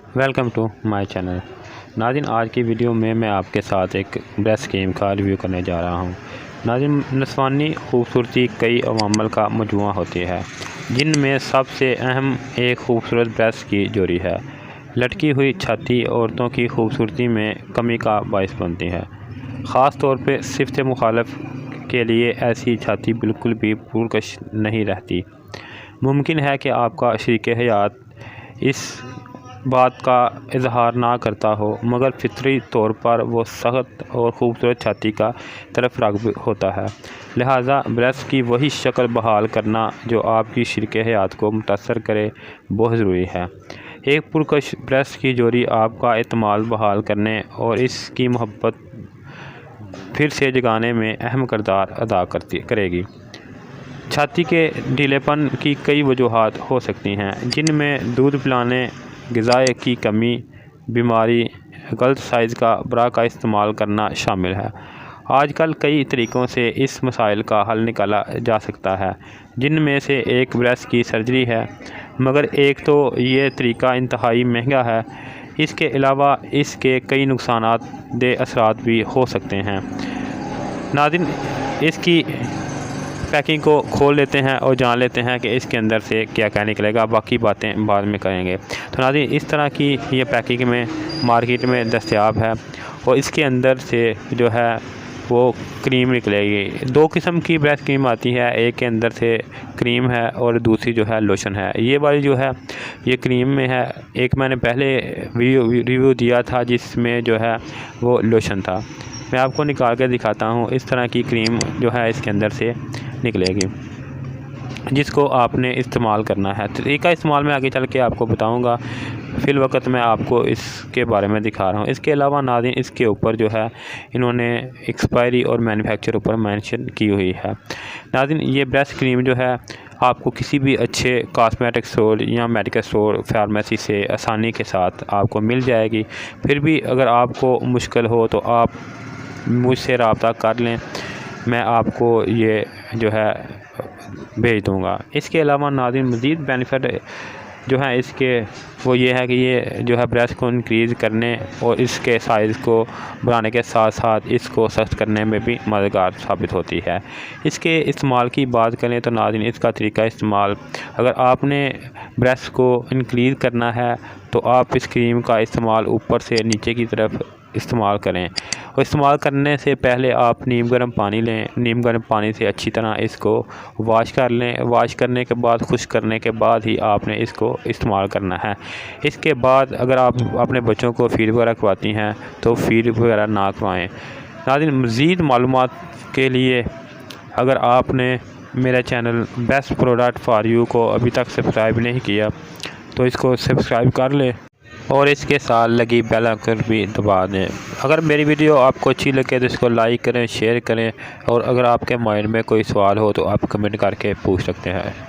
Welcome to my channel. नाज़रीन, आज की वीडियो में मैं आपके साथ एक ब्रेस्ट क्रीम का रिव्यू करने जा रहा हूं। नाज़रीन, नस्वानी खूबसूरती कई अवामल का मजमुआ होती है, जिनमें सबसे अहम एक खूबसूरत ब्रेस्ट की जोड़ी है। लटकी हुई छाती औरतों की खूबसूरती में कमी का बायस बनती है। ख़ास तौर पर सिफ़त मुखालफ के लिए ऐसी छाती बिल्कुल भी पुरकश नहीं रहती। मुमकिन है कि आपका शरीक हयात इस बात का इजहार ना करता हो, मगर फितरी तौर पर वो सख्त और ख़ूबसूरत छाती का तरफ राग़िब होता है। लिहाजा ब्रेस्ट की वही शक्ल बहाल करना जो आपकी शरीक हयात को मुतासर करे बहुत ज़रूरी है। एक पुरकश ब्रेस्ट की जोड़ी आपका एतमाद बहाल करने और इसकी मोहब्बत फिर से जगाने में अहम किरदार अदा करेगी। छाती के ढीलेपन की कई वजूहात हो सकती हैं, जिनमें दूध पिलाने, ग़िज़ा की कमी, बीमारी, गलत साइज़ का ब्रा का इस्तेमाल करना शामिल है। आजकल कई तरीक़ों से इस मसाइल का हल निकाला जा सकता है, जिनमें से एक ब्रेस्ट की सर्जरी है, मगर एक तो ये तरीका इंतहाई महंगा है। इसके अलावा इसके कई नुकसानदेह असरात भी हो सकते हैं। नाज़रीन, इसकी पैकिंग को खोल लेते हैं और जान लेते हैं कि इसके अंदर से क्या क्या निकलेगा। बाकी बातें बाद में करेंगे। तो नाज़रीन, इस तरह की ये पैकिंग में मार्केट में दस्तयाब है और इसके अंदर से जो है वो क्रीम निकलेगी। दो किस्म की ब्रेस्ट क्रीम आती है, एक के अंदर से क्रीम है और दूसरी जो है लोशन है। ये वाली जो है ये क्रीम में है। एक मैंने पहले रिव्यू दिया था जिसमें जो है वो लोशन था। मैं आपको निकाल कर दिखाता हूँ। इस तरह की क्रीम जो है इसके अंदर से निकलेगी, जिसको आपने इस्तेमाल करना है। तरीका इस्तेमाल में आगे चल के आपको बताऊंगा, फ़िल वक्त मैं आपको इसके बारे में दिखा रहा हूँ। इसके अलावा नाज़रीन, इसके ऊपर जो है इन्होंने एक्सपायरी और मैन्युफैक्चर ऊपर मेंशन की हुई है। नाज़रीन, ये ब्रेस्ट क्रीम जो है आपको किसी भी अच्छे कॉस्मेटिक स्टोर या मेडिकल स्टोर फार्मेसी से आसानी के साथ आपको मिल जाएगी। फिर भी अगर आपको मुश्किल हो तो आप मुझसे रब्ता कर लें, मैं आपको ये जो है भेज दूँगा। इसके अलावा नाज़रीन, मज़ीद बेनिफिट जो है इसके वो ये है कि ये जो है ब्रेस्ट को इंक्रीज़ करने और इसके साइज़ को बढ़ाने के साथ साथ इसको सख्त करने में भी मददगार साबित होती है। इसके इस्तेमाल की बात करें तो नाज़रीन, इसका तरीका इस्तेमाल, अगर आपने ब्रेस्ट को इंक्रीज़ करना है तो आप इस क्रीम का इस्तेमाल ऊपर से नीचे की तरफ इस्तेमाल करें। और इस्तेमाल करने से पहले आप नीम गर्म पानी लें। नीम गर्म पानी से अच्छी तरह इसको वॉश कर लें। वॉश करने के बाद, खुश्क करने के बाद ही आपने इसको इस्तेमाल करना है। इसके बाद अगर आप अपने बच्चों को फीड वगैरह करवाती हैं तो फीड वगैरह ना करवाएँ। नाज़रीन, मज़ीद मालूमात के लिए अगर आपने मेरा channel best product for you को अभी तक सब्सक्राइब नहीं किया तो इसको सब्सक्राइब कर लें और इसके साथ लगी बेल आइकन भी दबा दें। अगर मेरी वीडियो आपको अच्छी लगे तो इसको लाइक करें, शेयर करें और अगर आपके माइंड में कोई सवाल हो तो आप कमेंट करके पूछ सकते हैं।